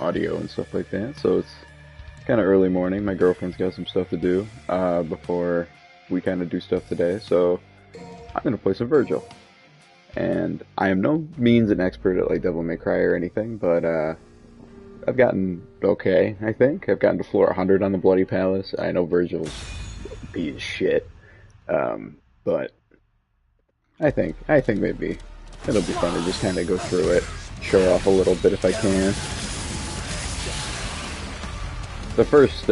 audio and stuff like that. So it's kind of early morning. My girlfriend's got some stuff to do before we kind of do stuff today. So I'm gonna play some Vergil. And I am no means an expert at like Devil May Cry or anything, but I've gotten okay, I think. I've gotten to floor 100 on the Bloody Palace. I know Vergil's beat as shit, but I think maybe it'll be fun to just kind of go through it, show off a little bit if I can. The first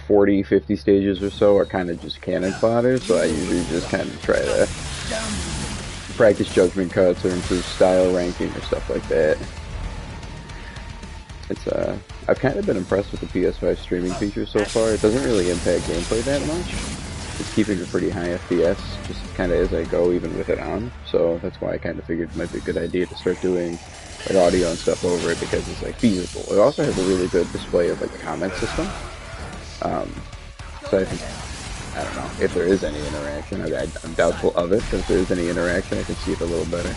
40, 50 stages or so are kind of just cannon fodder, so I usually just kind of try to practice judgment cuts or improve style ranking or stuff like that. It's I've kind of been impressed with the PS5 streaming feature so far. It doesn't really impact gameplay that much. It's keeping a pretty high FPS, just kind of as I go, even with it on. So that's why I kind of figured it might be a good idea to start doing like audio and stuff over it, because it's like feasible. It also has a really good display of like the comment system. So I think, I don't know, if there is any interaction, I'm doubtful of it, but if there is any interaction, I can see it a little better.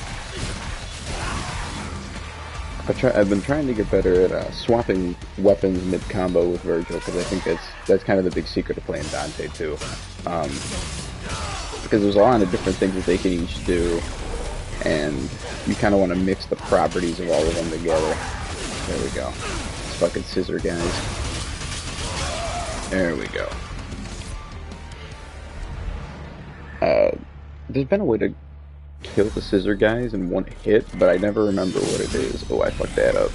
I've been trying to get better at swapping weapons mid-combo with Vergil, because I think that's kind of the big secret of playing Dante too. Because there's a lot of different things that they can each do, and you kind of want to mix the properties of all of them together. There we go. These fucking scissor guys. There we go. There's been a way to kill the scissor guys in one hit, but I never remember what it is. Oh, I fucked that up.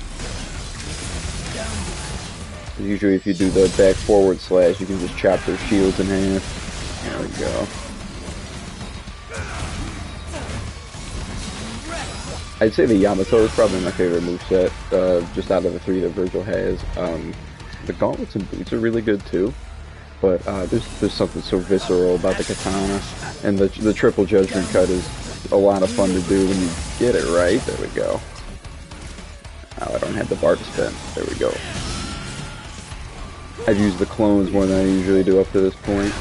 Usually if you do the back forward slash, you can just chop their shields in half. There we go. I'd say the Yamato is probably my favorite moveset, just out of the three that Vergil has. The gauntlets and boots are really good too, but there's something so visceral about the katana, and the triple judgment cut is a lot of fun to do when you get it right. There we go. Oh, I don't have the bar to spin. There we go. I've used the clones more than I usually do up to this point.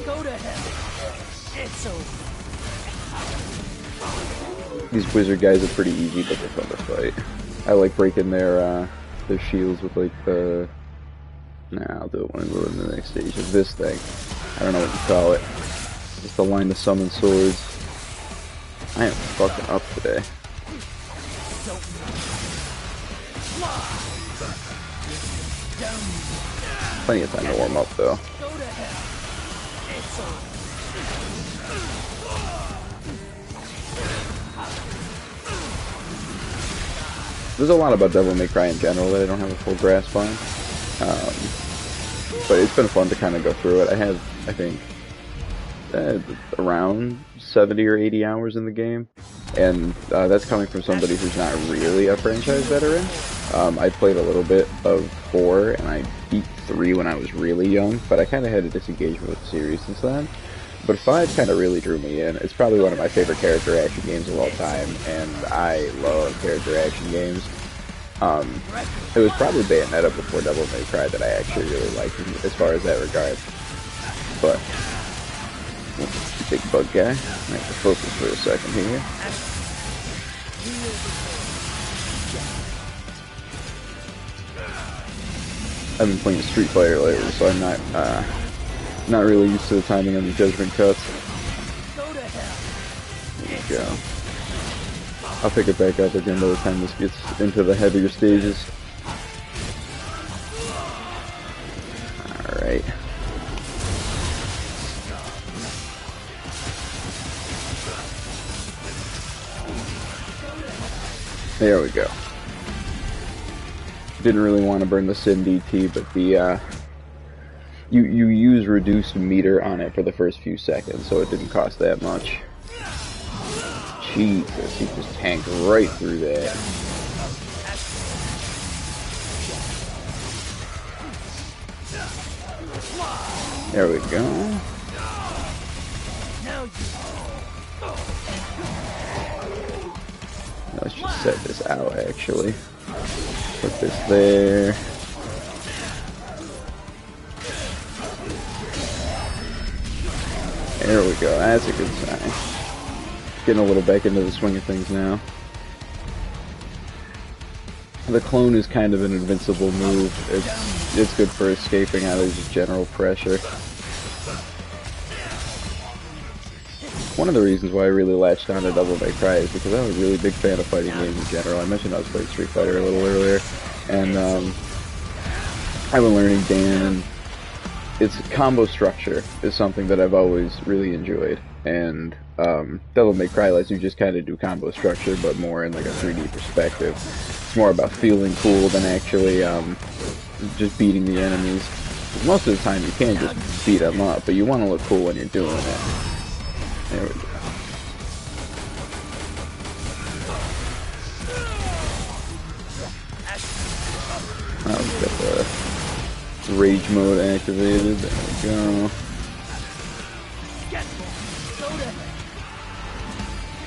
Go to hell. It's over. These wizard guys are pretty easy, but they're fun to fight. I like breaking their shields with like the... Nah, I'll do it when I go in the next stage of this thing. I don't know what you call it. Just the line to summon swords. I am fucking up today. Plenty of time to warm up though. There's a lot about Devil May Cry in general that I don't have a full grasp on. But it's been fun to kind of go through it. I have, I think, around 70 or 80 hours in the game, and that's coming from somebody who's not really a franchise veteran. I played a little bit of 4, and I beat 3 when I was really young, but I kind of had a disengagement with the series since then. But 5 kind of really drew me in. It's probably one of my favorite character action games of all time, and I love character action games. It was probably Bayonetta before Devil May Cry that I actually really liked as far as that regard. But big bug guy. I have to focus for a second here. I've been playing Street Fighter lately, so I'm not really used to the timing on the judgment cuts. There we go. I'll pick it back up again by the time this gets into the heavier stages. Alright. There we go. Didn't really want to burn the Sin DT, but the you use reduced meter on it for the first few seconds, so it didn't cost that much. Jesus, he just tanked right through that. There we go. Let's just set this out, actually. Put this there. There we go, that's a good sign. Getting a little back into the swing of things now. The clone is kind of an invincible move. It's good for escaping out of just general pressure. One of the reasons why I really latched on to Devil May Cry is because I'm a really big fan of fighting games in general. I mentioned I was playing Street Fighter a little earlier, and I've been learning Dan, and its combo structure is something that I've always really enjoyed. And Devil May Cry lets you just kind of do combo structure, but more in like a 3D perspective. It's more about feeling cool than actually just beating the enemies. Most of the time you can just beat them up, but you want to look cool when you're doing it. There we go. Oh, we got the rage mode activated. There we go.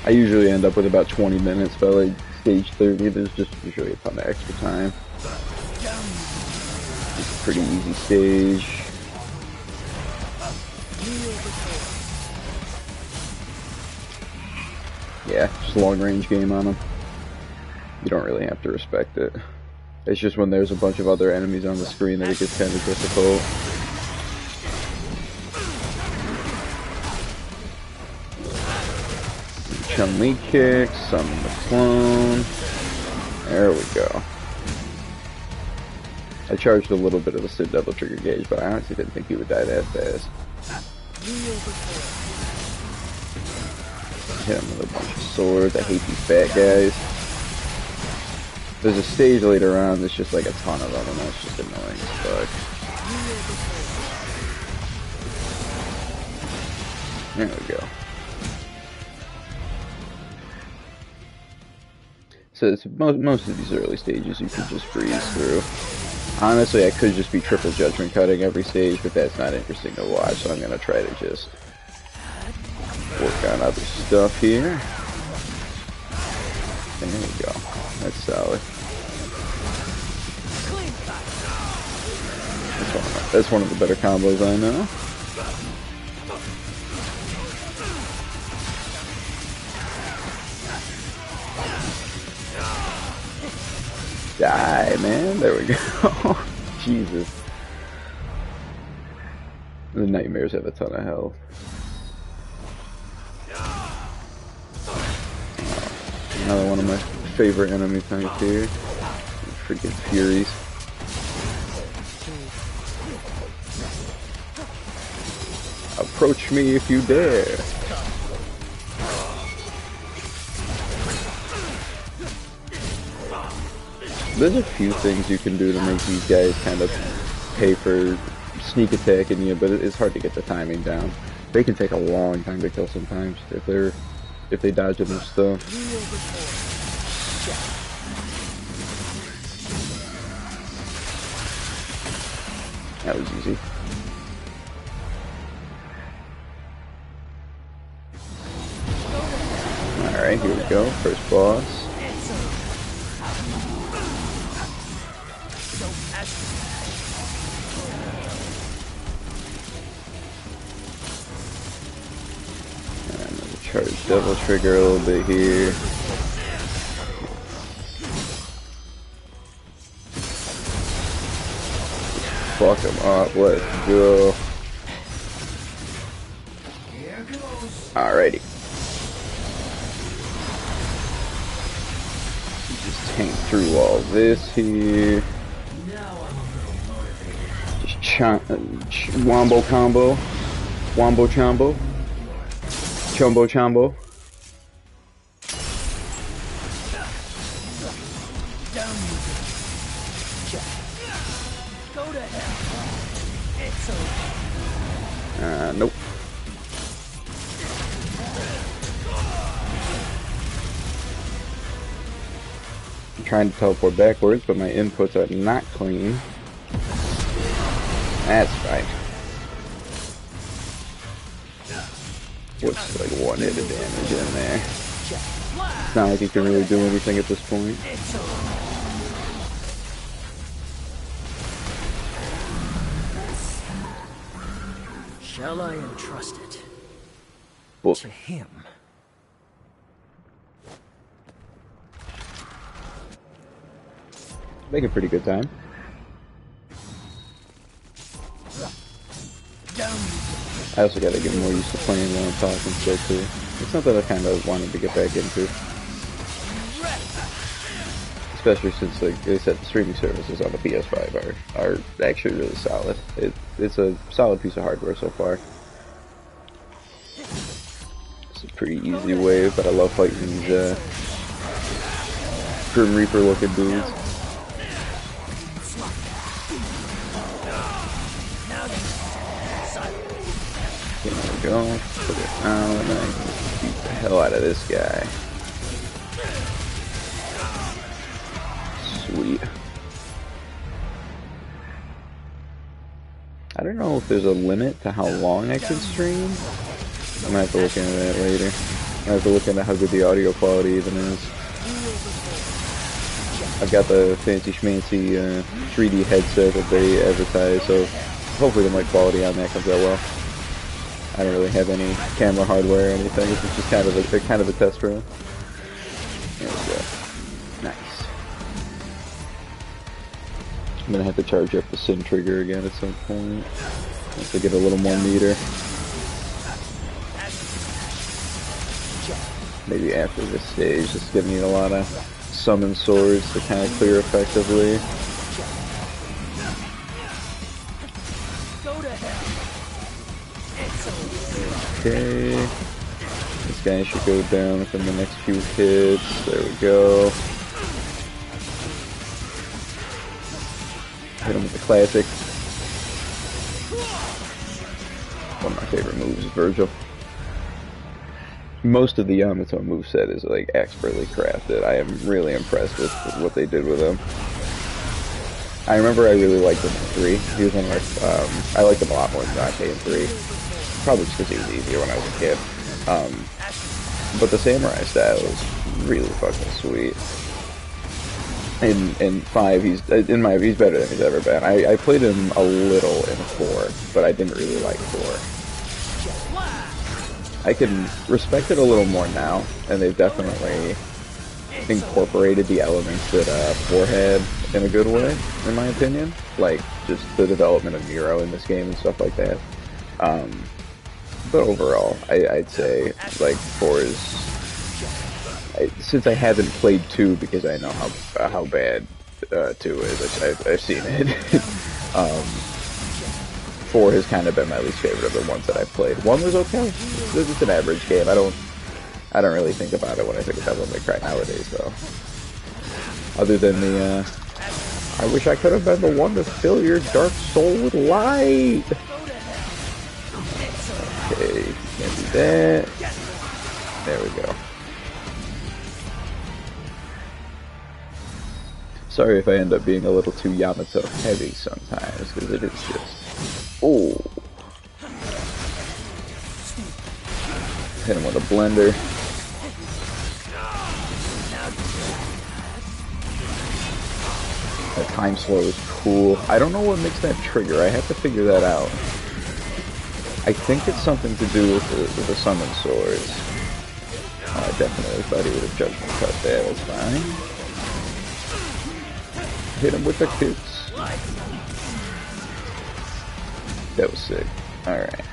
I usually end up with about 20 minutes by like stage 30. There's just usually a ton of extra time. It's a pretty easy stage. Yeah, just a long range game on them. You don't really have to respect it. It's just when there's a bunch of other enemies on the screen that it gets kind of difficult. Chun-Li kicks, summon the clone. There we go. I charged a little bit of the Sid Devil trigger gauge, but I honestly didn't think he would die that fast. Hit him with a bunch of swords. I hate these fat guys. There's a stage later on that's just like a ton of them, and that's just annoying as fuck. There we go. So it's, most of these early stages you can just breeze through. Honestly, I could just be triple judgment cutting every stage, but that's not interesting to watch, so I'm going to try to just work on other stuff here. There we go. That's solid. That's one of the better combos I know. Die, man. There we go. Jesus. The nightmares have a ton of health. Another one of my favorite enemy types here. Freaking Furies. Approach me if you dare. There's a few things you can do to make these guys kind of pay for sneak attacking you, but it's hard to get the timing down. They can take a long time to kill sometimes if they dodge enough stuff. That was easy. Alright, here we go. First boss. Charge Devil Trigger a little bit here. Fuck him up, let's go. Alrighty. Just tank through all this here. Just wombo combo. Wombo chombo. Chombo chombo. Go to hell. It's over. Nope. I'm trying to teleport backwards, but my inputs are not clean. That's right. What's like 1 hit of damage in there? It's not like you can really do anything at this point. Shall I entrust it Well, to him? Make a pretty good time. I also gotta get more used to playing while I'm talking still too. It's something I kind of wanted to get back into. Especially since, like I said, the streaming services on the PS5 are actually really solid. It's a solid piece of hardware so far. It's a pretty easy way, but I love fighting these Grim Reaper looking dudes. There we go. Put it out, and I can beat the hell out of this guy. Sweet. I don't know if there's a limit to how long I can stream. I'm gonna have to look into that later. I have to look into how good the audio quality even is. I've got the fancy schmancy 3D headset that they advertise, so hopefully the mic quality on that comes out well. I don't really have any camera hardware or anything. This is just kind of a test run. There we go. Nice. I'm gonna have to charge up the Sin trigger again at some point once I get a little more meter. Maybe after this stage, just give me a lot of summon swords to kind of clear effectively. Okay, this guy should go down within the next few hits. There we go. Hit him with the classic. One of my favorite moves is Vergil. Most of the Yamato moveset is like expertly crafted. I am really impressed with what they did with him. I remember I really liked him in 3. He was one of my, I liked him a lot more than Dante in 3. Probably just because he was easier when I was a kid. But the samurai style is really fucking sweet. In 5, he's better than he's ever been. I played him a little in 4, but I didn't really like 4. I can respect it a little more now, and they've definitely incorporated the elements that 4 had in a good way, in my opinion. Like, just the development of Nero in this game and stuff like that. But overall, I'd say, like, 4 is... since I haven't played 2 because I know how bad 2 is, I've seen it. 4 has kind of been my least favorite of the ones that I've played. 1 was okay. It's an average game. I don't really think about it when I think about Devil May Cry nowadays, though. Other than the, I wish I could have been the one to fill your dark soul with light. Okay, can't do that. There we go. Sorry if I end up being a little too Yamato heavy sometimes, because it is just... Oh! Hit him with a blender. That time slow is cool. I don't know what makes that trigger. I have to figure that out. I think it's something to do with the summon swords. I definitely thought he would have judgment cut that. That's fine. Hit him with the kicks. That was sick. Alright.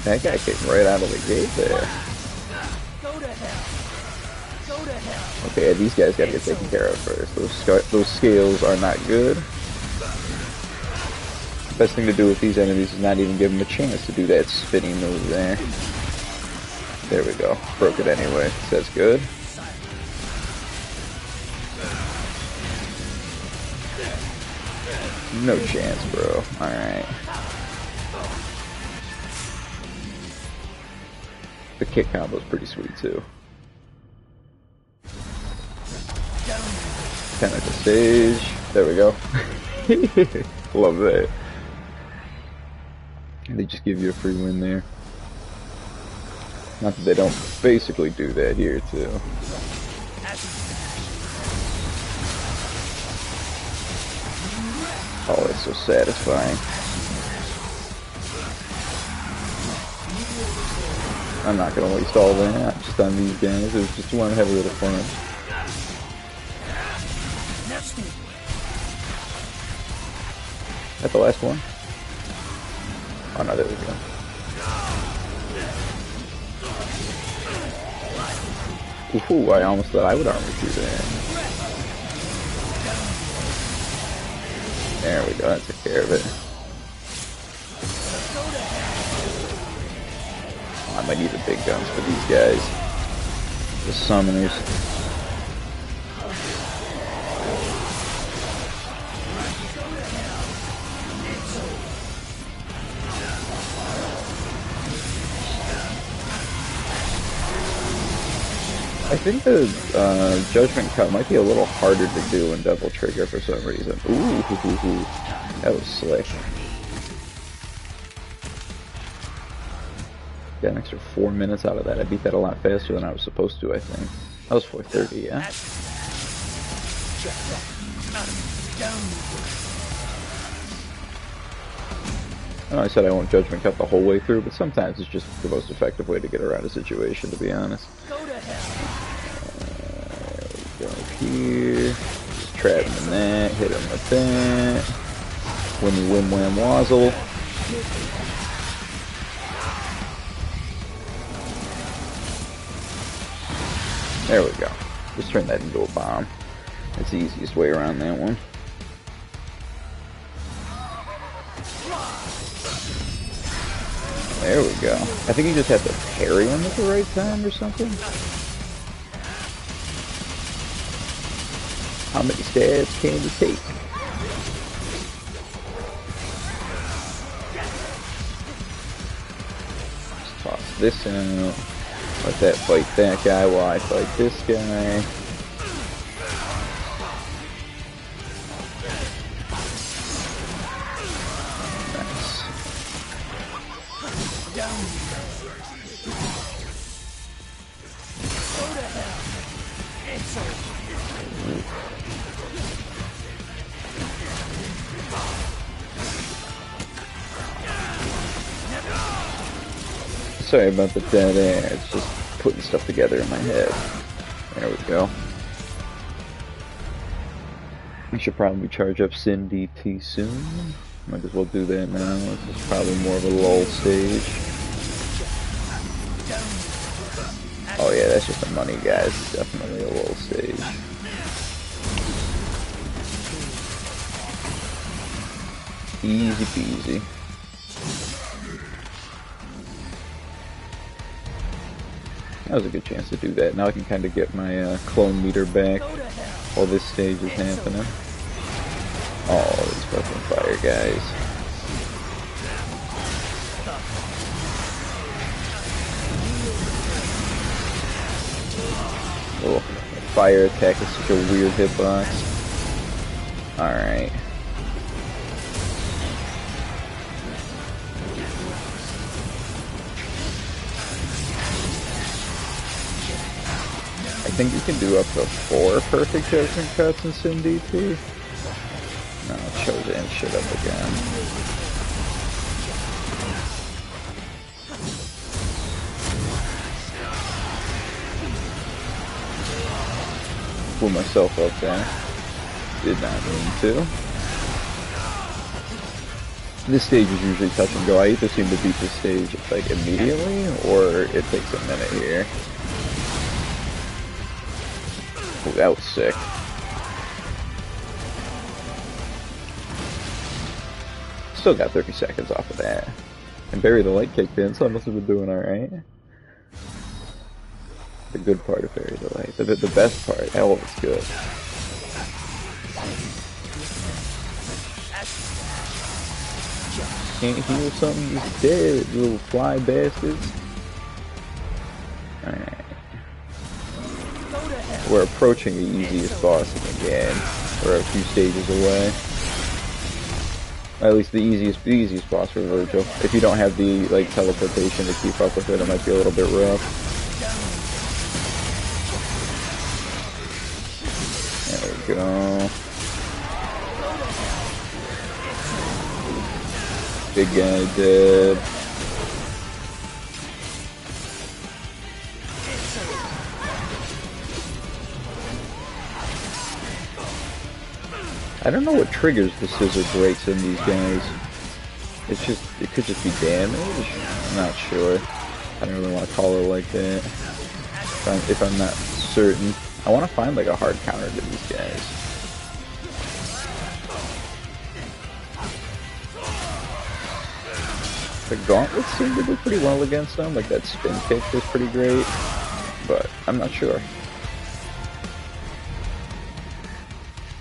That guy came right out of the gate there. Okay, these guys gotta get taken care of first. Those scales are not good. Best thing to do with these enemies is not even give them a chance to do that spinning move there. There we go. Broke it anyway. So that's good. No chance, bro. Alright. The kick combo's pretty sweet, too. Tentacle stage. There we go. Love that. They just give you a free win there. Not that they don't basically do that here, too. Oh, it's so satisfying. I'm not gonna waste all that just on these guys. It was just want to have a little fun. Is that the last one? Oh no, there we go. Ooh, I almost thought I would armor through that. There we go, that took care of it. Oh, I might need the big guns for these guys. The summoners. I think the Judgment Cut might be a little harder to do in Double Trigger for some reason. Ooh, that was slick. Got an extra 4 minutes out of that. I beat that a lot faster than I was supposed to, I think. That was 4:30, yeah? I know I said I won't Judgment Cut the whole way through, but sometimes it's just the most effective way to get around a situation, to be honest. Go here, just trap him in that, hit him with that, wimmy wim wham wazzle. There we go. Just turn that into a bomb. That's the easiest way around that one. There we go. I think you just have to parry him at the right time or something. How many stabs can you take? Just toss this out. Let that fight that guy while I fight this guy. Sorry about the dead air, it's just putting stuff together in my head. There we go. I should probably charge up Sin DT soon. Might as well do that now. This is probably more of a lull stage. Oh yeah, that's just a money, guys. Definitely a lull stage. Easy peasy. That was a good chance to do that. Now I can kind of get my clone meter back while this stage is happening. Oh, these fucking fire guys. Oh, fire attack is such a weird hitbox. Alright. I think you can do up to 4 perfect Judgment Cuts in Sin DT. No, it shows and shit up again. Blew myself up there. Did not mean to. This stage is usually touch and go. I either seem to beat this stage like immediately, or it takes a minute here. Oh, that was sick. Still got 30 seconds off of that. And Bury the Light kicked in, so I must have been doing alright. The good part of Bury the Light. The best part. Hell, it's good. Can't heal something, he's dead, you little fly bastards. Alright. We're approaching the easiest boss in the game. We're a few stages away. At least the easiest boss for Vergil. If you don't have the like teleportation to keep up with it, it might be a little bit rough. There we go. Big guy dead. I don't know what triggers the scissor breaks in these guys. It could just be damage. I'm not sure. I don't really want to call it like that. If I'm not certain, I want to find like a hard counter to these guys. The gauntlets seem to do pretty well against them. Like that spin kick is pretty great, but I'm not sure.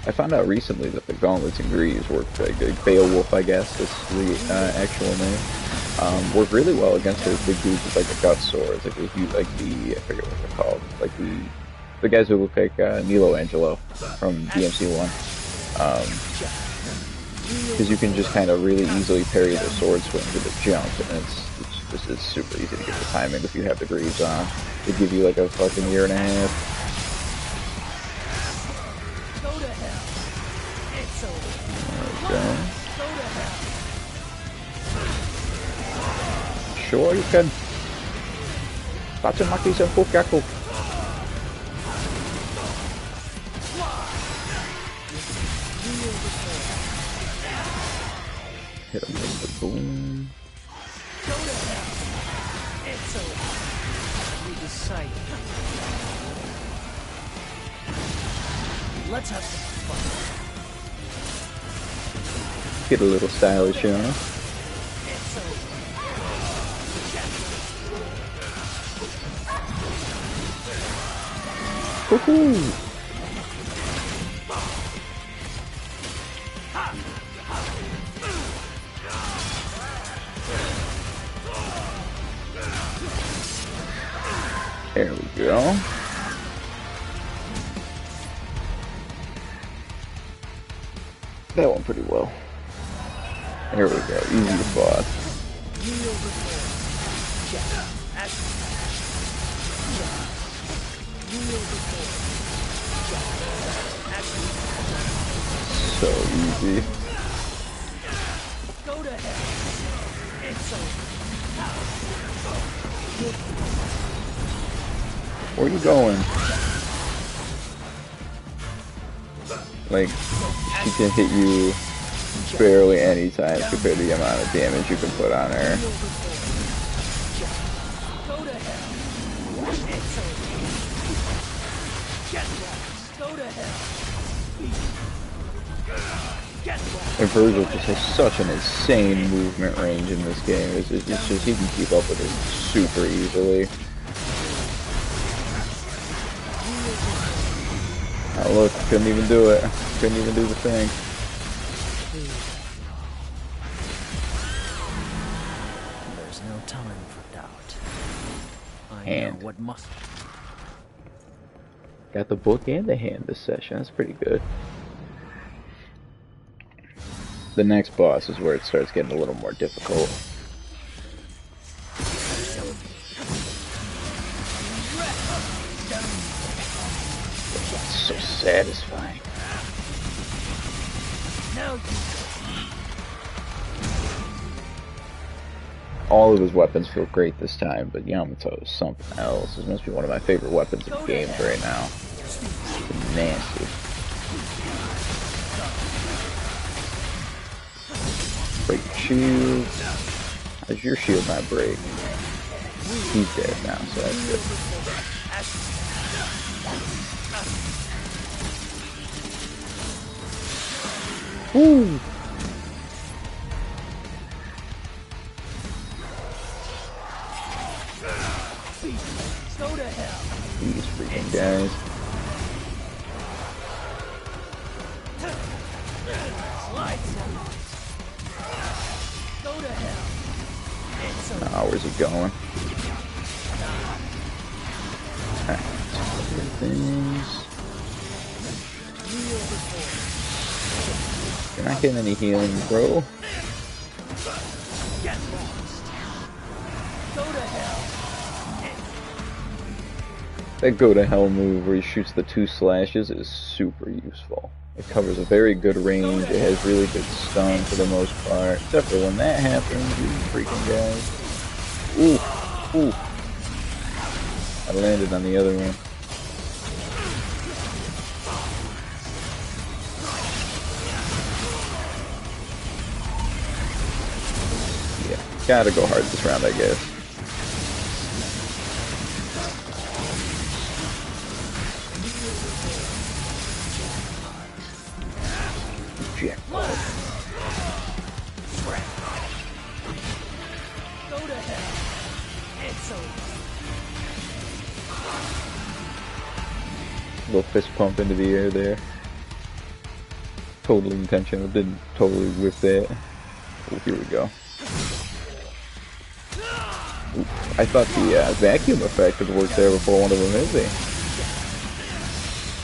I found out recently that the gauntlets and greaves work like Beowulf, I guess is the actual name. Work really well against those big dudes with like the gut swords, like I forget what they're called, like the guys who look like Nilo Angelo from DMC1. Because you can just kind of really easily parry the sword swings with a jump, and it's super easy to get the timing if you have the greaves on. They give you like a fucking year and a half. Sure you can. Tatsumaki Senpukyaku. Hit him with the boom. Let's have some fun. Get a little stylish, you know? Woohoo! There we go. That went pretty well. There we go. Easy spot. So easy. Go to hell. It's Where are you going? Like, she can hit you barely any time compared to the amount of damage you can put on her. And Vergil just has such an insane movement range in this game. It's just, he can keep up with it super easily. Oh look, couldn't even do it. Couldn't even do the thing. There's no time for doubt. I Hand. know what must. Got the book and the hand this session. That's pretty good. The next boss is where it starts getting a little more difficult. It's so satisfying. All of his weapons feel great this time, but Yamato is something else. This must be one of my favorite weapons in games right now. It's nasty. Break your shield. How's your shield not break? He's dead now, so that's good. Woo! These freaking guys. Oh, where's he going? Things. You're not getting any healing, bro. That go to hell move where he shoots the 2 slashes is super useful. It covers a very good range, it has really good stun for the most part, except for when that happens, you freaking guys. Ooh, ooh. I landed on the other one. Gotta go hard this round, I guess. Jackpot. Go to hell. It's over. Little fist pump into the air there. Totally intentional. Didn't totally whip that. Oh, here we go. Ooh, I thought the vacuum effect had worked there before one of them hit me.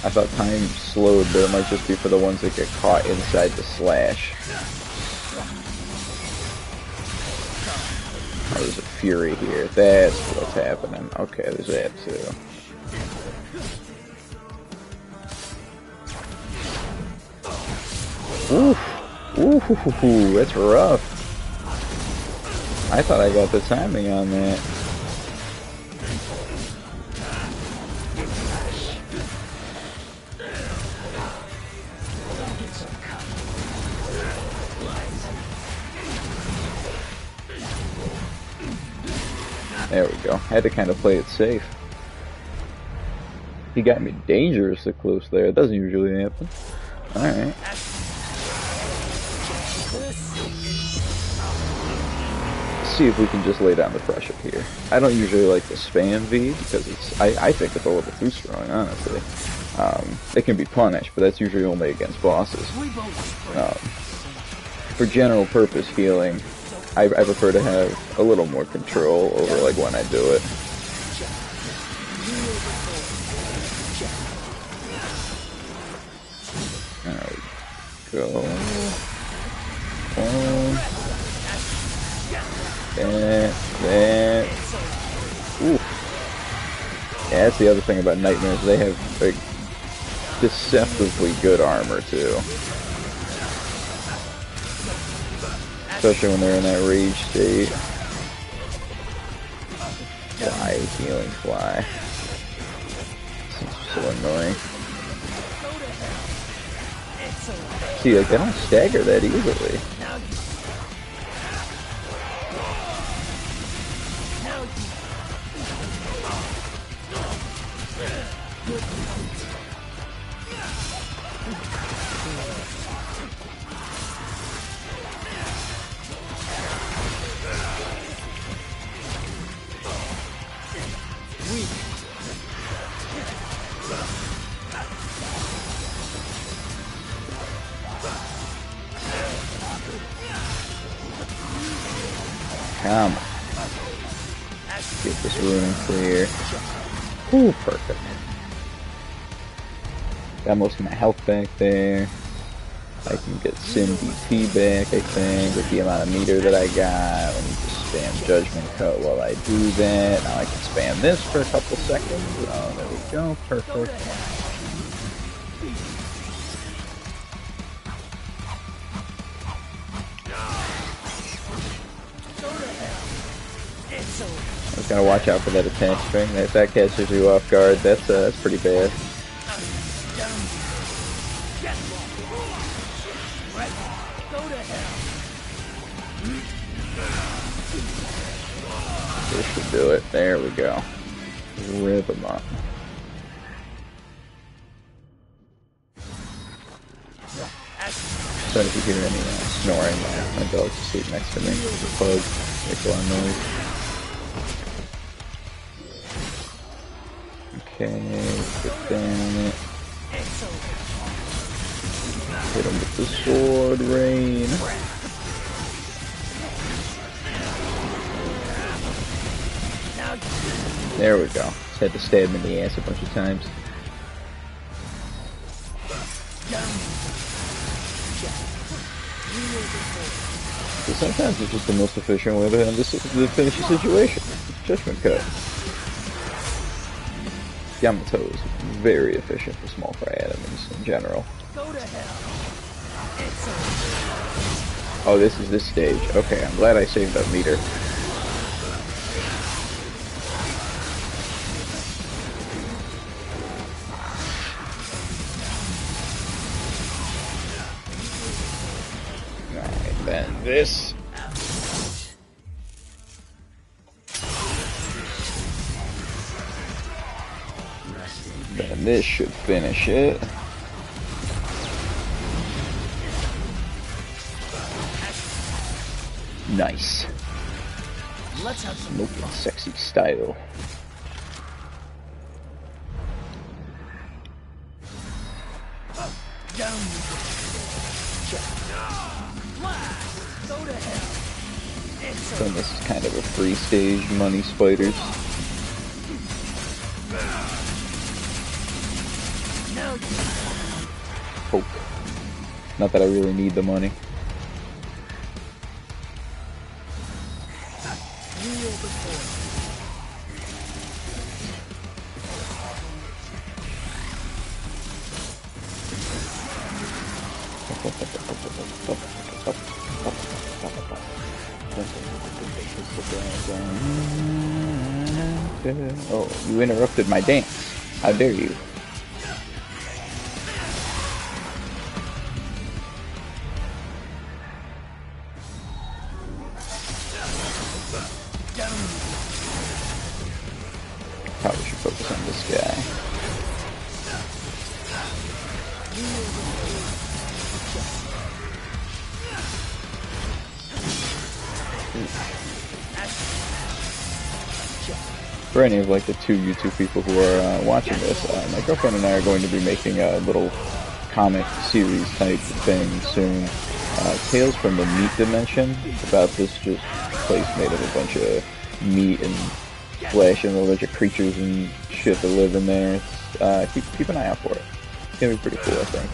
I thought time slowed, but it might just be for the ones that get caught inside the slash. Oh, there's a fury here. That's what's happening. Okay, there's that too. Oof. Ooh, that's rough. I thought I got the timing on that. There we go. Had to kind of play it safe. He got me dangerously close there. It doesn't usually happen. Alright. See if we can just lay down the pressure here. I don't usually like the spam V because it's I think it's a little too strong, honestly. It can be punished, but that's usually only against bosses. For general purpose healing, I prefer to have a little more control over like when I do it. There we go. That. Ooh. Yeah, that's the other thing about nightmares. They have like deceptively good armor too. Especially when they're in that rage state. Fly, healing fly. Seems so annoying. See, like, they don't stagger that easily. Come on. Get this room clear. Ooh, perfect. Got most of my health back there. I can get Sim DP back, I think, with the amount of meter that I got. Let me just spam Judgment Cut while I do that. Now I can spam this for a couple seconds. Oh, there we go. Perfect. Just gotta watch out for that attack string. If that catches you off guard, that's pretty bad. This should do it. There we go. Rip them up. So if you hear any snoring, my dog's asleep next to me. The pug makes a lot of noise. Okay, get down it. Hit him with the sword rain. There we go. Just had to stab him in the ass a bunch of times. So sometimes it's just the most efficient way to finish the situation. Judgment Cut. Yamato is very efficient for small fry enemies in general. Oh, this is this stage. Okay, I'm glad I saved up meter. Alright, then this. Then this should finish it. Nice. Let's have some Smoking sexy style. down. Blast. Go to hell. It's So this is kind of a free stage, money spiders. now Hope. Not that I really need the money. kneel before. Oh, you interrupted my dance. How dare you? Probably should focus on this guy. For any of like the 2 YouTube people who are watching this, my girlfriend and I are going to be making a little comic series type thing soon. Tales from the Meat Dimension. It's about this just place made of a bunch of meat and flesh and a bunch of creatures and shit that live in there. Keep an eye out for it. It's gonna be pretty cool, I think.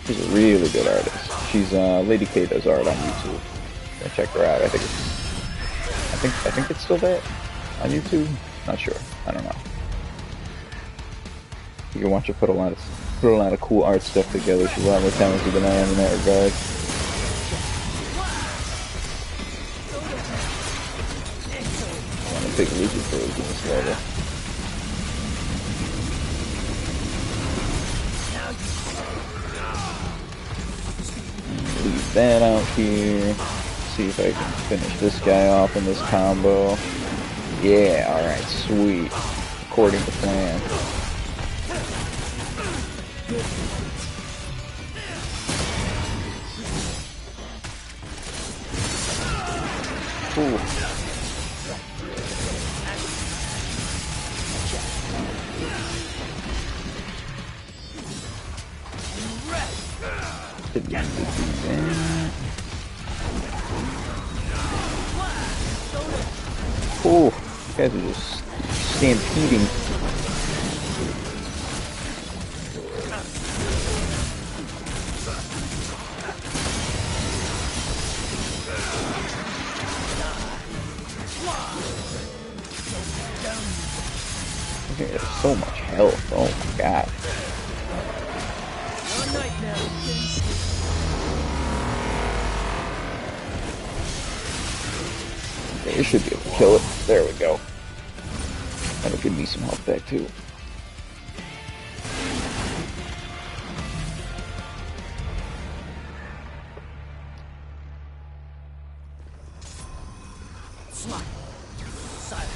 She's a really good artist. She's Lady K does art on YouTube. Go check her out. I think it's still there on YouTube. Not sure. I don't know. You can watch her put a lot of cool art stuff together. She's a lot more talented than I am in that regard. I want to pick Luigi for this level. Leave that out here. See if I can finish this guy off in this combo. Yeah, alright, sweet. According to plan. Ooh. Didn't need to do that. Ooh. You guys are just stampeding. Okay, there's so much health. Oh my god. One night now. Okay, you should be able to kill it. There we go. That'll give me some health back too. Slide. Silence.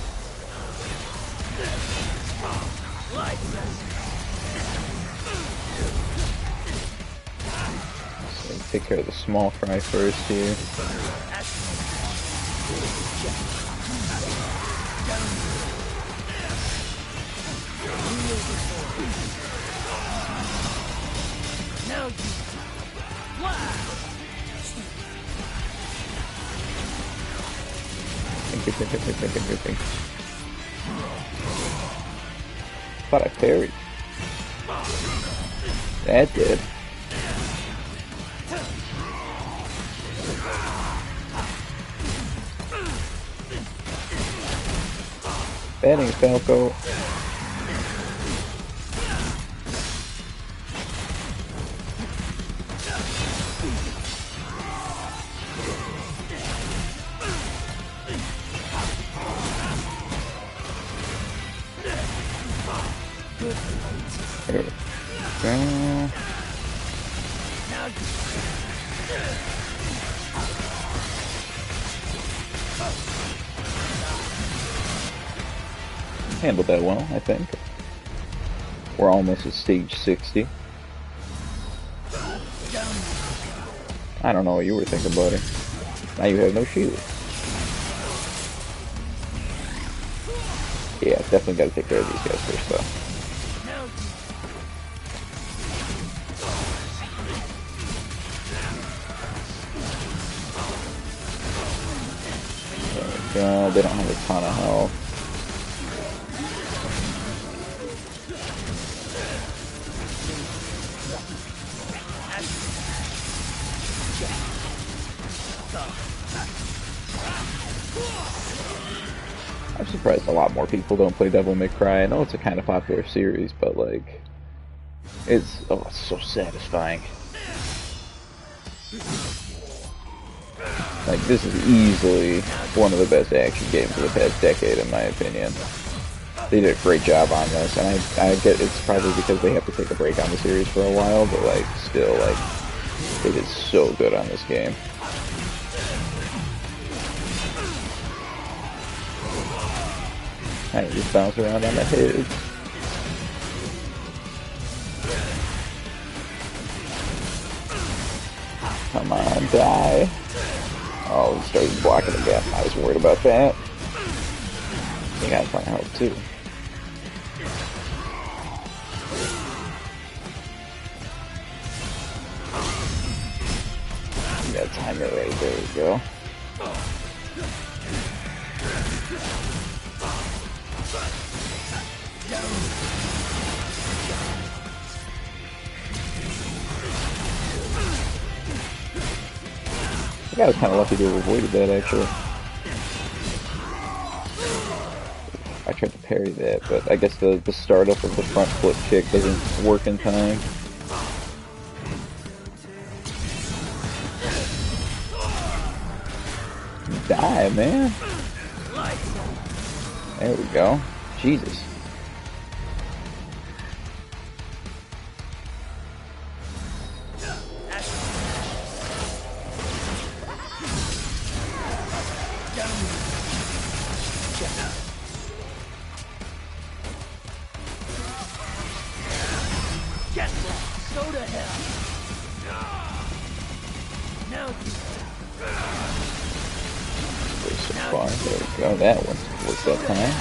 Like this. So take care of the small fry first here. Now you blast. Think. Thought I parried. That did. Batting Falco. There we go. Handled that well, I think. We're almost at stage 60. I don't know what you were thinking, buddy. Now you have no shield. Yeah, definitely gotta take care of these guys first, though. There we go. They don't have a ton of health. I'm surprised a lot more people don't play Devil May Cry. I know it's a kind of popular series, but like, it's so satisfying. Like, this is easily one of the best action games of the past decade, in my opinion. They did a great job on this, and I get it's probably because they have to take a break on the series for a while, but like, still, like, they did so good on this game. I just bounce around on the head. Come on, die. Oh, he started blocking again. I was worried about that. He got fire health too. You got timer right there. We go. I got kind of lucky to have avoided that, actually. I tried to parry that, but I guess the startup of the front flip kick doesn't work in time. Die, man. There we go. Jesus. Go to hell. Now So far, there we go. That one worked that time.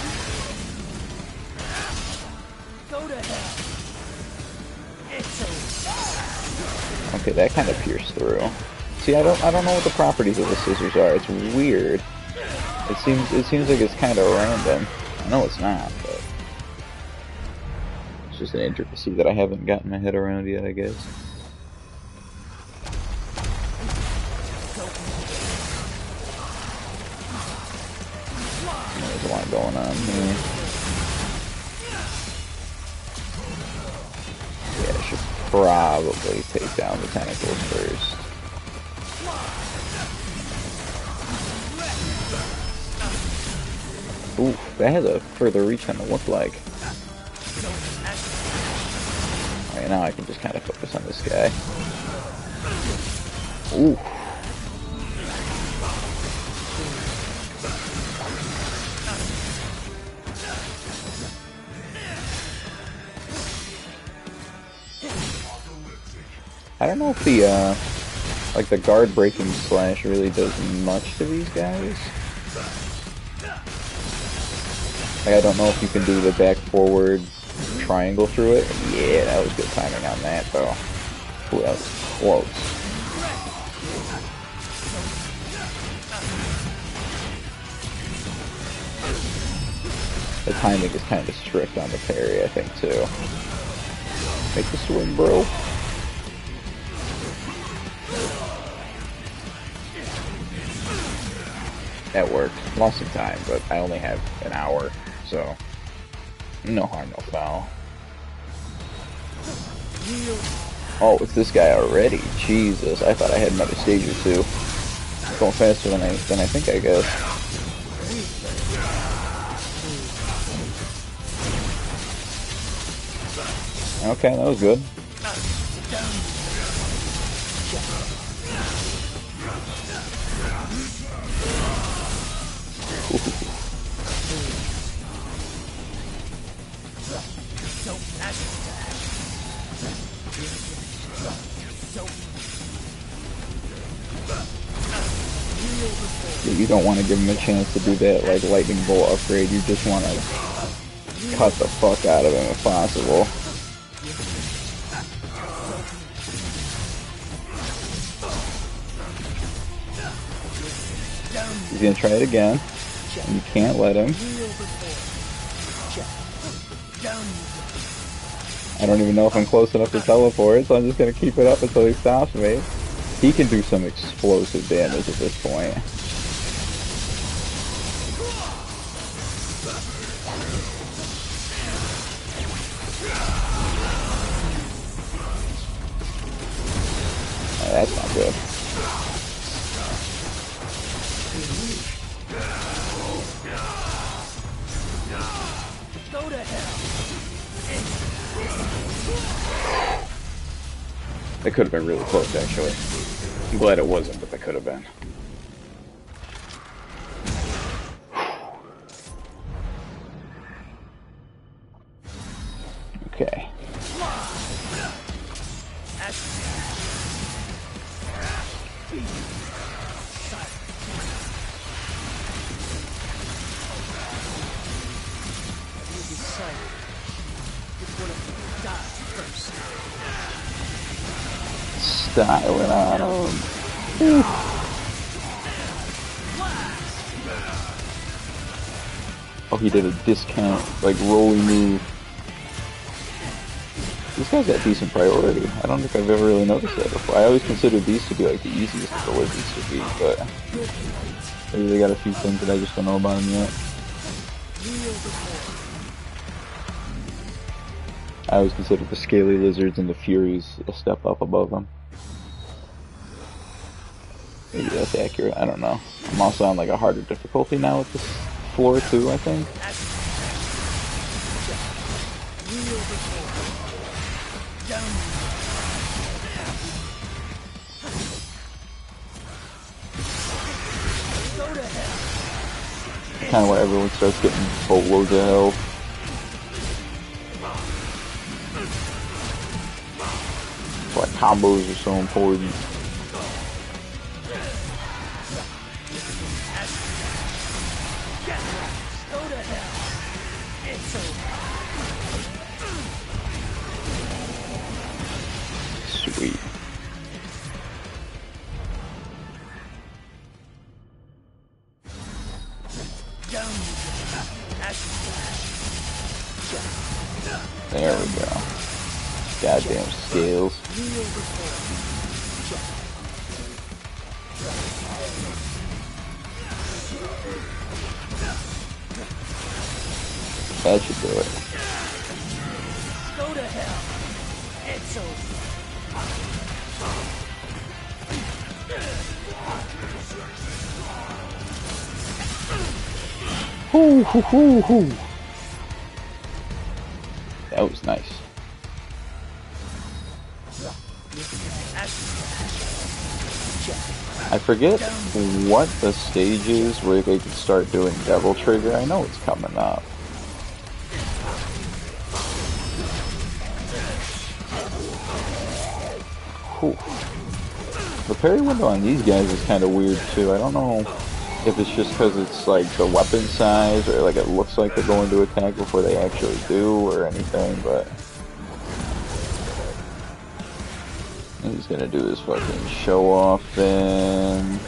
go to hell. It's over. Okay, that kind of pierced through. See, I don't know what the properties of the scissors are. It's weird. It seems like it's kind of random. I know it's not, but it's just an intricacy that I haven't gotten my head around yet, I guess. There's a lot going on here. Yeah, I should probably take down the tentacles first. Ooh, that has a further reach than it looked like. Alright, now I can just kind of focus on this guy. Ooh. I don't know if the, like the guard breaking slash really does much to these guys. Like, I don't know if you can do the back forward triangle through it. Yeah, that was good timing on that, though. Ooh, that was close. The timing is kind of strict on the parry, I think, too. Make the swing, bro. That worked. Lost some time, but I only have an hour, so no harm, no foul. Oh, it's this guy already. Jesus, I thought I had another stage or two. It's going faster than I think, I guess. Okay, that was good. Yeah, you don't want to give him a chance to do that like lightning bolt upgrade. You just want to cut the fuck out of him if possible. He's gonna try it again. And you can't let him. I don't even know if I'm close enough to teleport, so I'm just gonna keep it up until he stops me. He can do some explosive damage at this point. That's not good. Go to hell. That could have been really close, actually. I'm glad it wasn't, but that could have been. Okay. Styling on him. Oh, he did a discount, like, rolling move. This guy's got decent priority. I don't think I've ever really noticed that before. I always considered these to be, like, the easiest of the wizards to beat, but maybe they got a few things that I just don't know about them yet. I always considered the scaly lizards and the furies a step up above them. Maybe that's accurate, I don't know. I'm also on like a harder difficulty now with this floor too, I think. Kind of where everyone starts getting boatloads of health. Like combos are so important. Sweet. There we go. Goddamn scales. That should do it. Go to hell. It's over. Hoo hoo hoo hoo. That was nice. I forget what the stage is where they can start doing Devil Trigger. I know it's coming up. Whew. The parry window on these guys is kind of weird too. I don't know if it's just because it's like the weapon size or like it looks like they're going to attack before they actually do or anything, but he's gonna do his fucking show off then.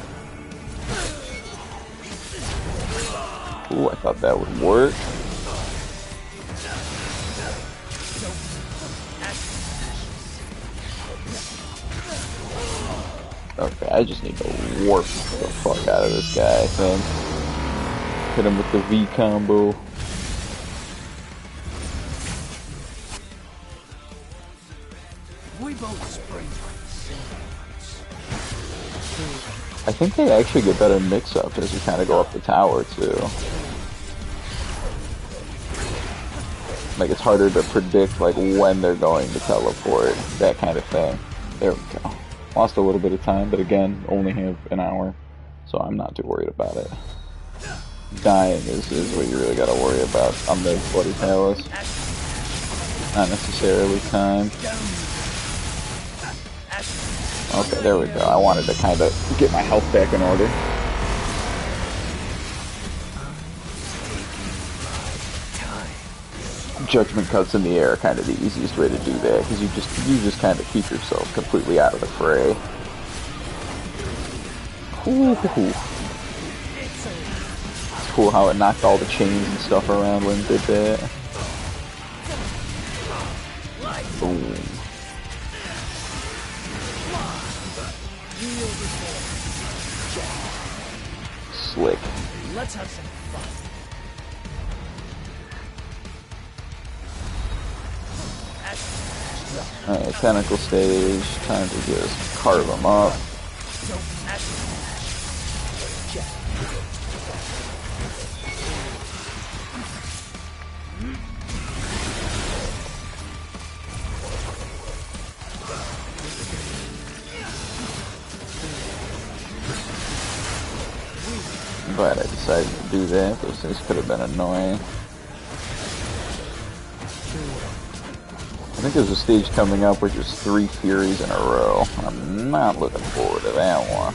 Ooh, I thought that would work. Okay, I just need to warp the fuck out of this guy, I think. Hit him with the V combo. We both spring. I think they actually get better mix-ups as we kind of go up the tower, too. Like, it's harder to predict, like, when they're going to teleport, that kind of thing. There we go. Lost a little bit of time, but again, only have an hour, so I'm not too worried about it. Dying is what you really gotta worry about on the Bloody Palace. Not necessarily timed. Okay, there we go. I wanted to kind of get my health back in order. Judgment cuts in the air are kind of the easiest way to do that, because you just kind of keep yourself completely out of the fray. Ooh. It's cool how it knocked all the chains and stuff around when it did that. Boom. Slick. Let's have some fun. Alright, tentacle stage. Time to just carve them up. I'm glad I decided to do that. Those things could have been annoying. I think there's a stage coming up with just 3 Furies in a row. I'm not looking forward to that one.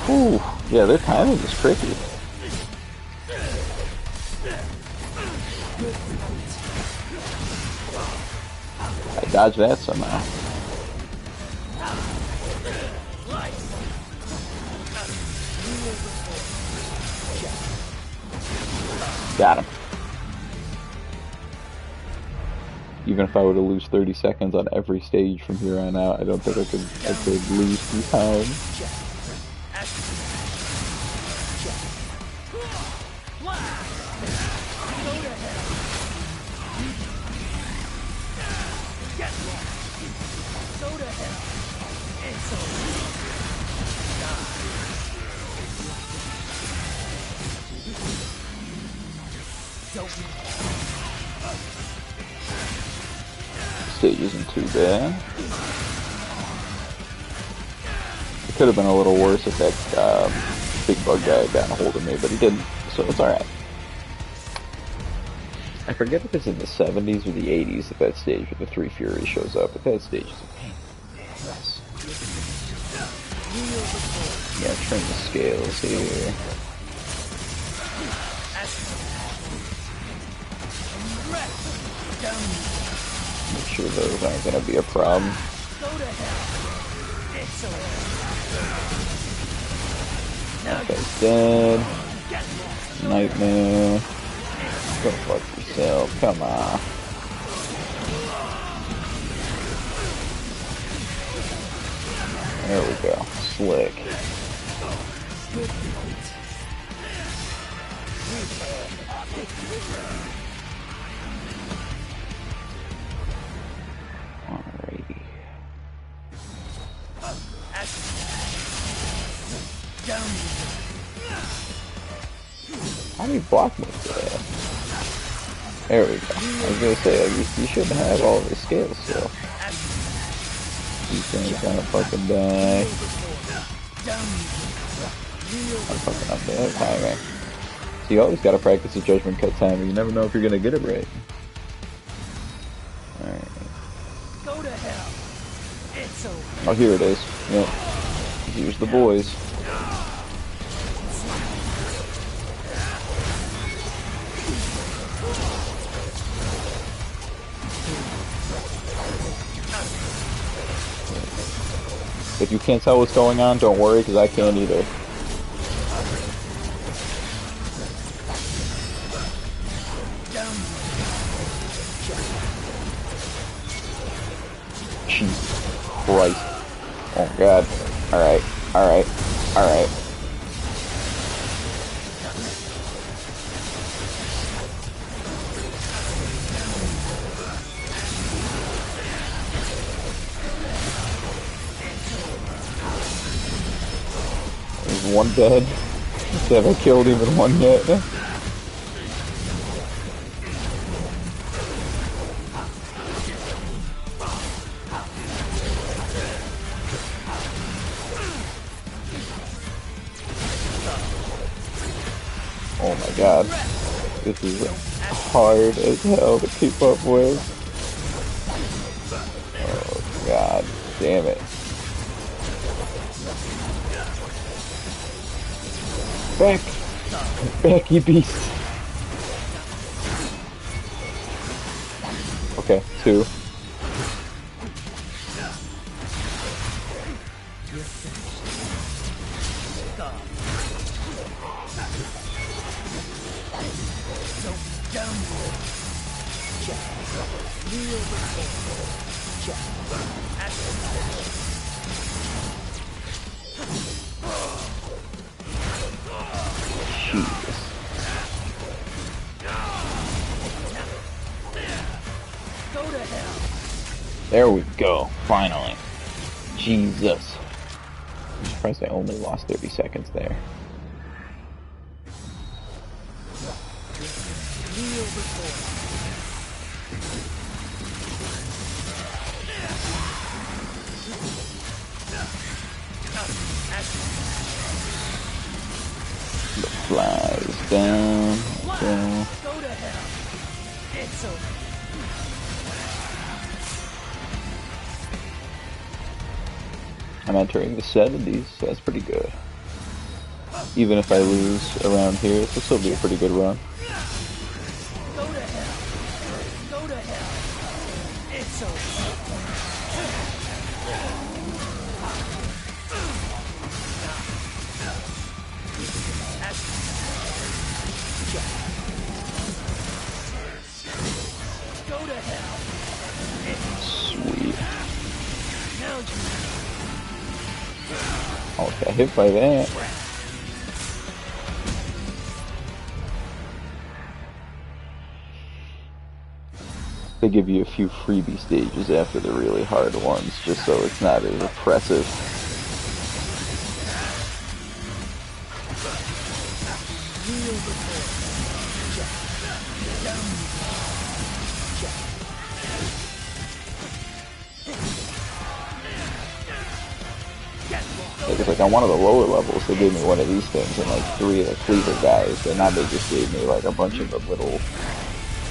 Ooh, yeah, their timing is tricky. I dodged that somehow. Got him. Even if I were to lose 30 seconds on every stage from here on out, I don't think I could lose 3 times. Stage isn't too bad. It could have been a little worse if that big bug guy had gotten a hold of me, but he didn't, so it's alright. I forget if it's in the 70s or the 80s at that stage where the 3 Fury shows up, but that stage is a pain in the ass. Yeah, trim the scales here. Make sure those aren't going to be a problem. Okay, dead. Nightmare. Go fuck yourself. Come on. There we go. Slick. Alrighty. How many block moves do they have? There we go. I was gonna say, you shouldn't have all of the scales still. These things gonna fucking die. I'm fucking up that timing. So you always gotta practice the judgment cut timing. You never know if you're gonna get it right. Alright. Go to hell. It's over. Oh, here it is. Yep. Here's the boys. If you can't tell what's going on, don't worry, because I can't either. Jesus Christ. Oh god. Alright, alright, alright. There's one dead. Have I killed even one yet? Oh my god. This is hard as hell to keep up with. Oh god damn it. Back! Back, you beast! Okay, 2. Jesus. There we go, finally. Jesus. I'm surprised I only lost 30 seconds there. The flies down. Down. Go to hell. It's over. I'm entering the 70s, so that's pretty good. Even if I lose around here, it'll still be a pretty good run. Go to hell. Go to hell. It's over. Go to hell. Sweet. Now you Oh, got hit by that. They give you a few freebie stages after the really hard ones, just so it's not as oppressive. It's like on one of the lower levels, they gave me one of these things and like 3 of the cleaver guys, and now they just gave me like a bunch of the little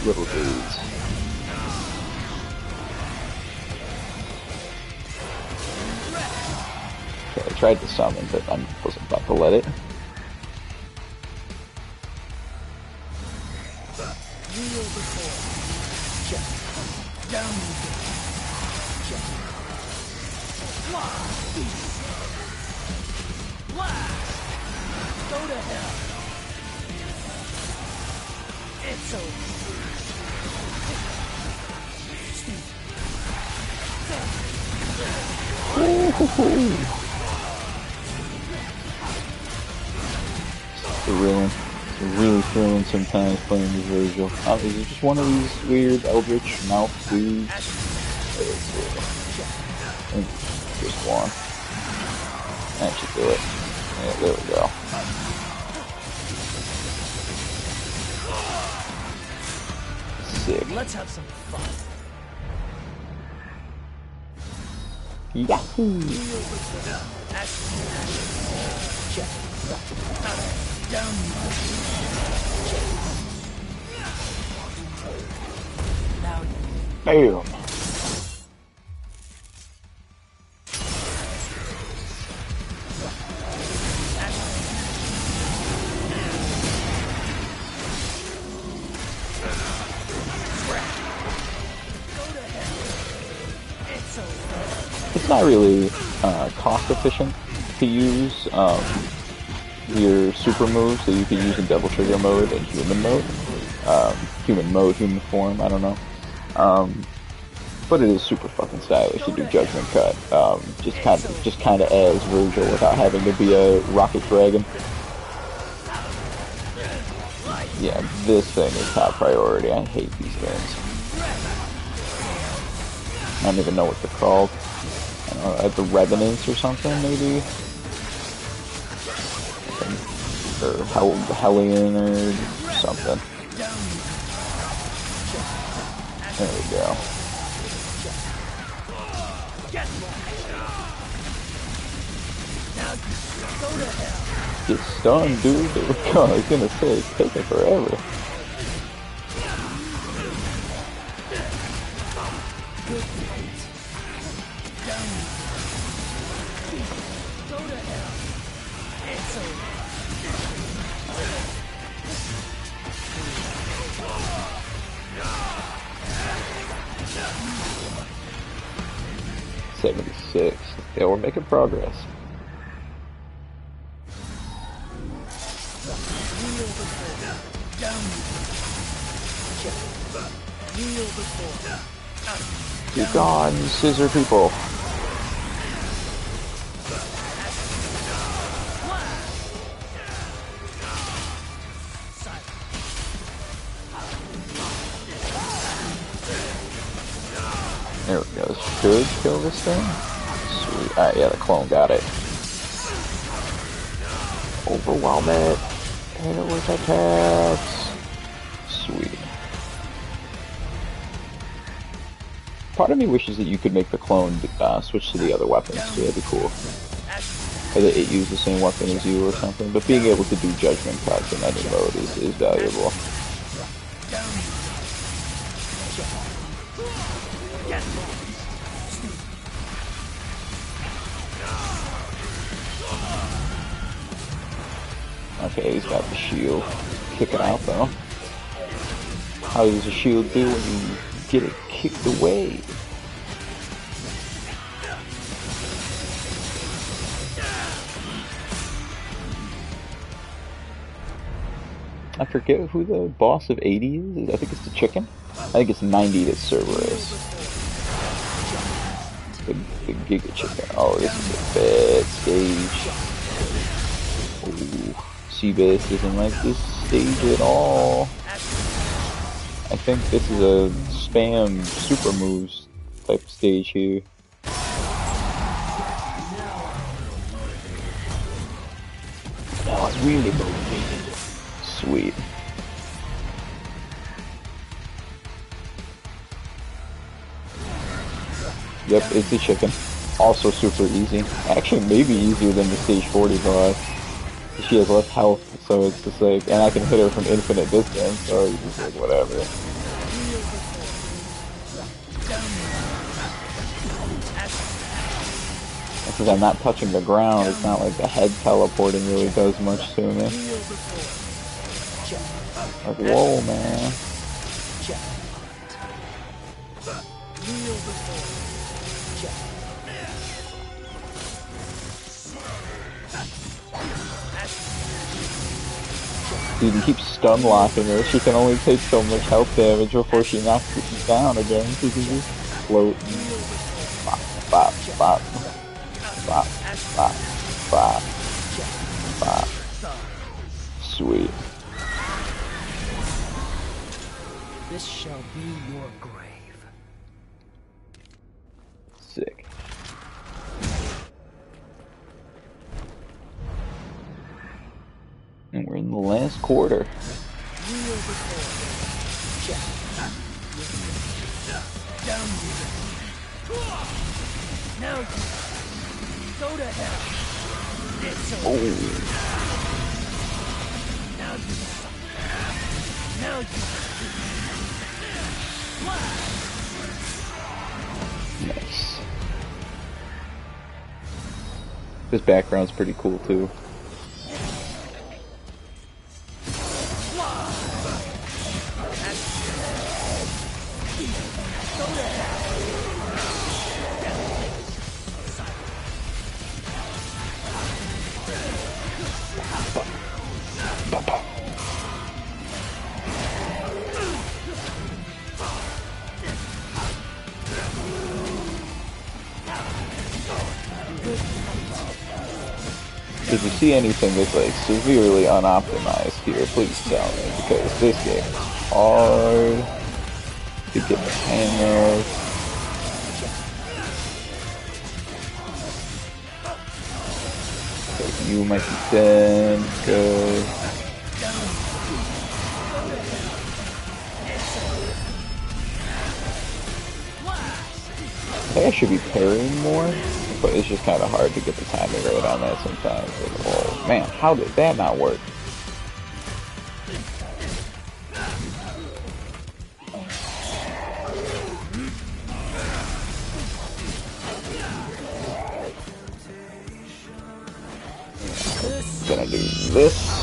dudes. Okay, I tried to summon, but I wasn't about to let it. go to hell. It's over. Really thrilling sometimes playing as Vergil. Oh, is it just one of these weird eldritch mouth dudes? I think just one. That should do it. Yeah, there we go. Sick. Let's have some fun. Yahoo! Bam! It's not really cost efficient to use your super moves that you can use in double trigger mode and human mode. Human form, I don't know. But it is super fucking stylish to do Judgment Cut. Just kind of as Vergil without having to be a rocket dragon. Yeah, this thing is top priority. I hate these things. I don't even know what they're called. I don't know, the Revenants or something, maybe? Or Hellion or something. There we go. Now Go to hell. Get stunned, dude. There we go. I was gonna say, it's taking forever. Good fight. Down. Go to hell. It's over. 76. Yeah, we're making progress. Kneel before. Down. Kneel before. Be gone, you scissor people. There we go. Should kill this thing. Sweet. Alright, yeah, the clone got it. Overwhelm it. Hit it with attacks. Sweet. Part of me wishes that you could make the clone switch to the other weapons too. That'd be cool. Or that it used the same weapon as you or something. But being able to do judgment cuts in any mode is valuable. Okay, he's got the shield. Kicking out though. How does the shield do when you get it kicked away? I forget who the boss of 80 is. I think it's the chicken. I think it's 90 that Cerberus. The Giga Chicken. Oh, this is a bad stage. Ooh, Seabass doesn't like this stage at all. I think this is a spam super moves type of stage here. Oh, it's really motivated. Sweet. Yep, it's the chicken. Also super easy. Actually, maybe easier than the stage 40 boss. She has less health, so it's just like, and I can hit her from infinite distance, so it's just like, whatever. Because I'm not touching the ground, it's not like the head teleporting really does much to me. Like, whoa, man. Dude, he keeps stun locking her. She can only take so much health damage before she knocks it down again. She can just float and bop, bop, bop, bop, bop, bop, bop. Sweet. This shall be your grave. Sick. And we're in the last quarter. Now go to hell. Oh. Now Nice. This background's pretty cool too. If you see anything that's like severely unoptimized here, please tell me, because this game is hard to get the hang of. So you might be dead, good. I think I should be parrying more. If but it's just kind of hard to get the timing right on that sometimes. Like, oh man, how did that not work? Gonna do this.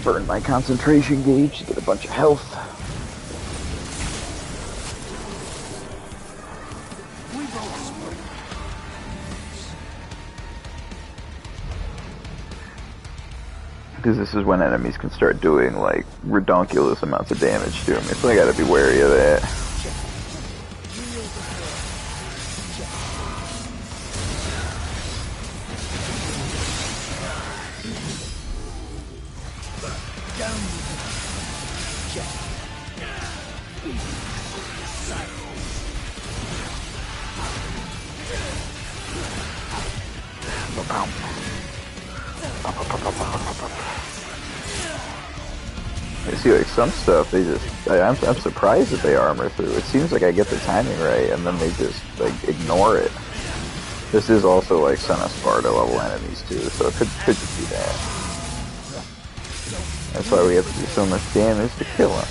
Burn my concentration gauge to get a bunch of health. Because this is when enemies can start doing like redonkulous amounts of damage to me, so I gotta be wary of that. I see, like, some stuff, they just, I'm surprised that they armor through. It seems like I get the timing right, and then they just, like, ignore it. This is also, like, Son of Sparta level enemies, too, so it could just be that. That's why we have to do so much damage to kill them.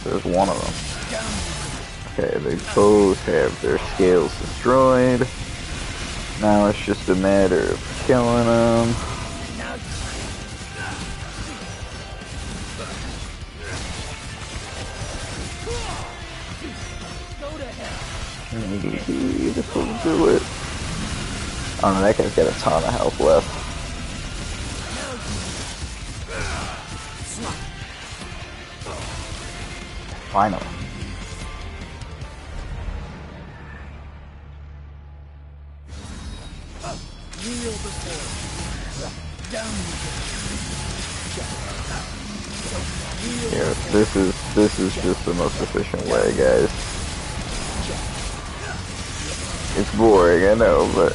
There's one of them. Okay, they both have their scales destroyed. Now it's just a matter of killing them. Maybe this will do it. Oh no, that guy's got a ton of health left. Finally. Yeah, this is just the most efficient way, guys. It's boring, I know, but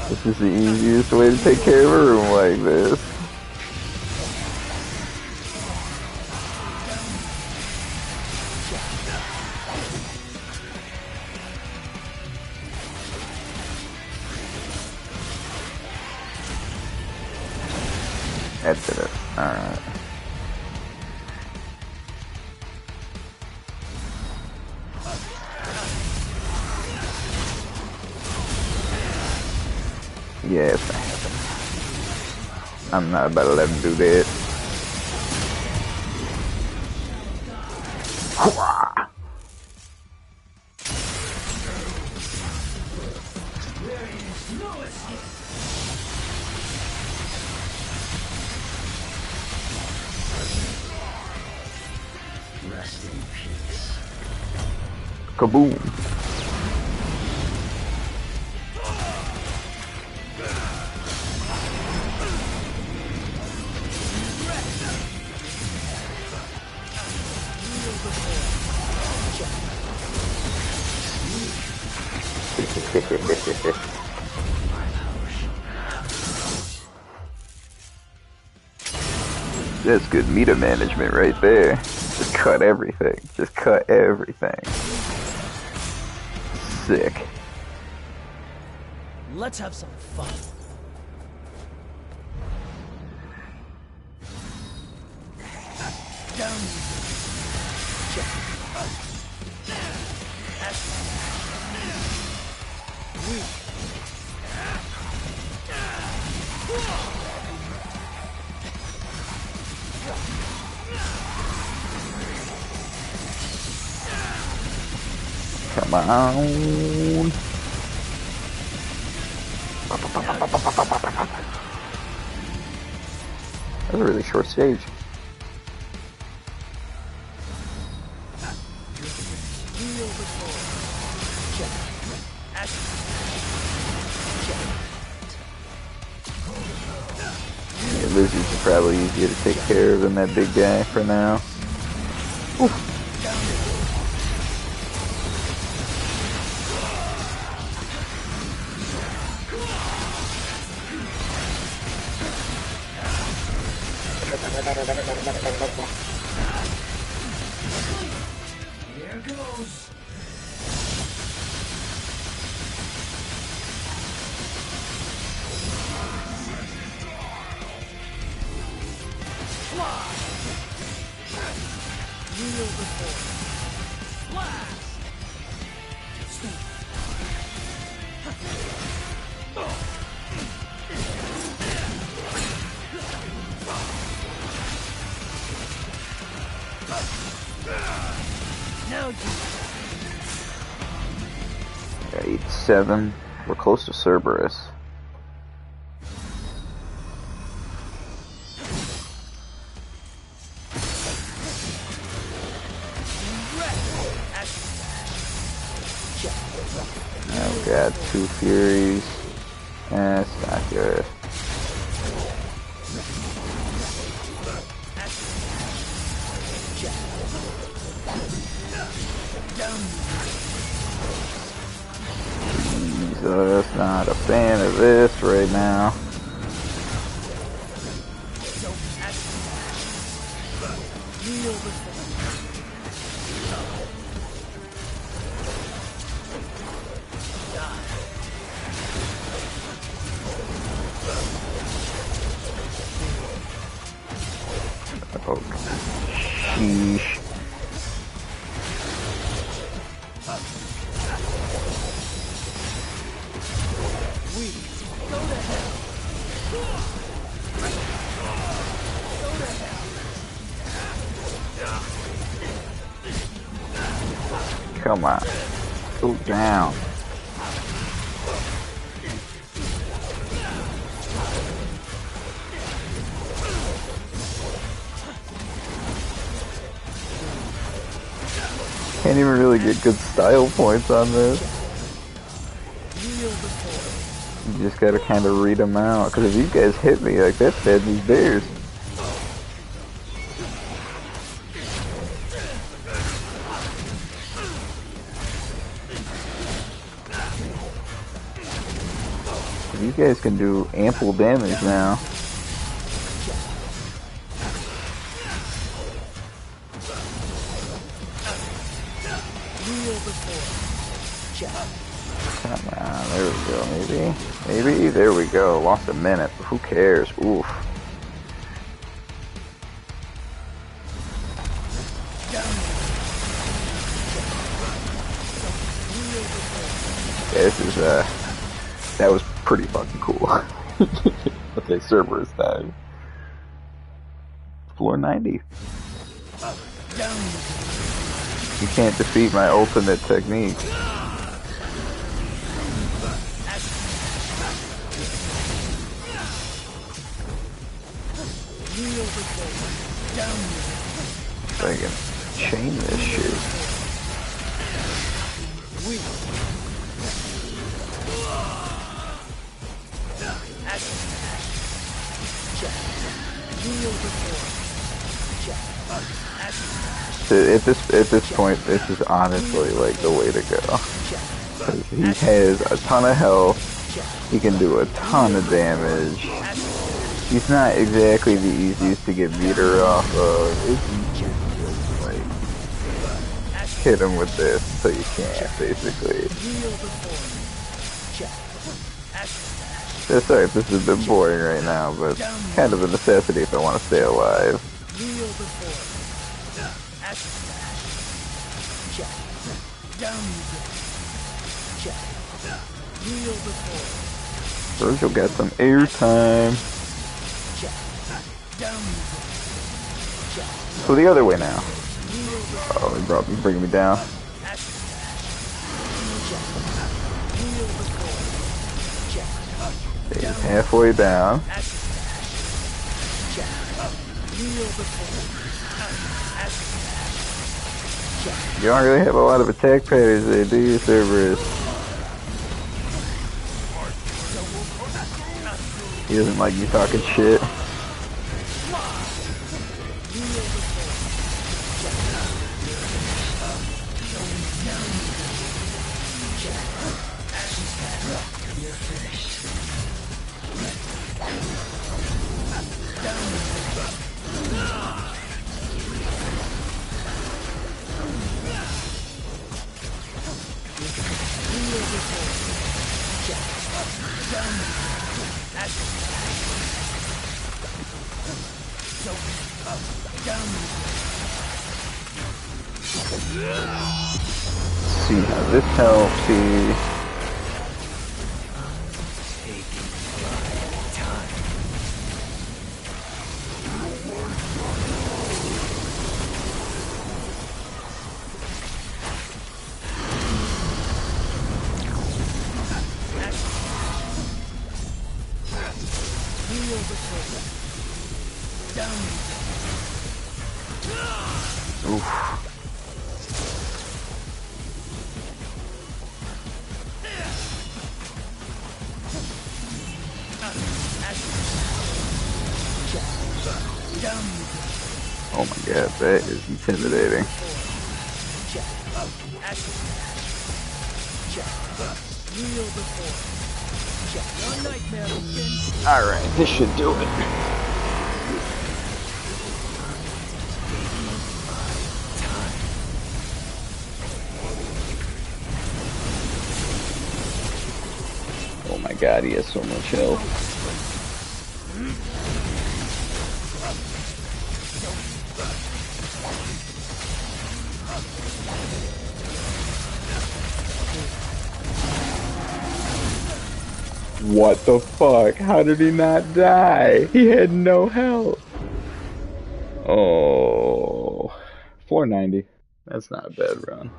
this is the easiest way to take care of a room like this. That did it. Alright. Yeah, it's gonna happen. I'm not about to let him do that. Rest in peace. Kaboom. That's good meter management right there. Just cut everything. Just cut everything. Sick. Let's have some fun. Down. Come on. That was a really short stage. Yeah, lizards are probably easier to take care of than that big guy for now. Oof. Here goes. Fly. Kneel before. Blast. Now you. 8-7. We're close to Cerberus. Oh god, 2 Furies. That's not good. Jesus, not a fan of this right now. Oh, sheesh. Come on. Go down. Can't even really get good style points on this. You just gotta kind of read them out. Because if these guys hit me, like, that's bad news bears. These guys can do ample damage now. Come on, there we go, maybe? Maybe? There we go. Lost a minute. Who cares? Oof. Yeah, this is, that was pretty fucking cool. Okay, Cerberus died. Floor 90. You can't defeat my ultimate technique. If I can chain this shit. At this point, this is honestly like the way to go. 'Cause he has a ton of health. He can do a ton of damage. He's not exactly the easiest to get meter off of. It's like hit him with this so you can't, basically. Sorry if this is a bit boring right now, but kind of a necessity if I want to stay alive. Vergil got some airtime. So the other way now. Oh, he's bringing me down. He's halfway down. You don't really have a lot of attack patterns there, do you, Cerberus? He doesn't like you talking shit. See how this helps. See. Oof. Oh my god, that is intimidating. Alright, this should do it. Oh my god, he has so much health. What the fuck? How did he not die? He had no health. Oh, 490. That's not a bad run.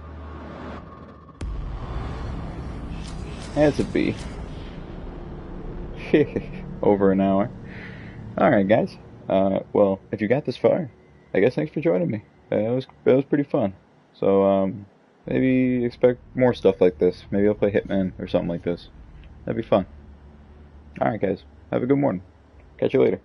That's a B. Over an hour. Alright, guys. Well, if you got this far, I guess thanks for joining me. It was pretty fun. So, maybe expect more stuff like this. Maybe I'll play Hitman or something like this. That'd be fun. Alright, guys. Have a good morning. Catch you later.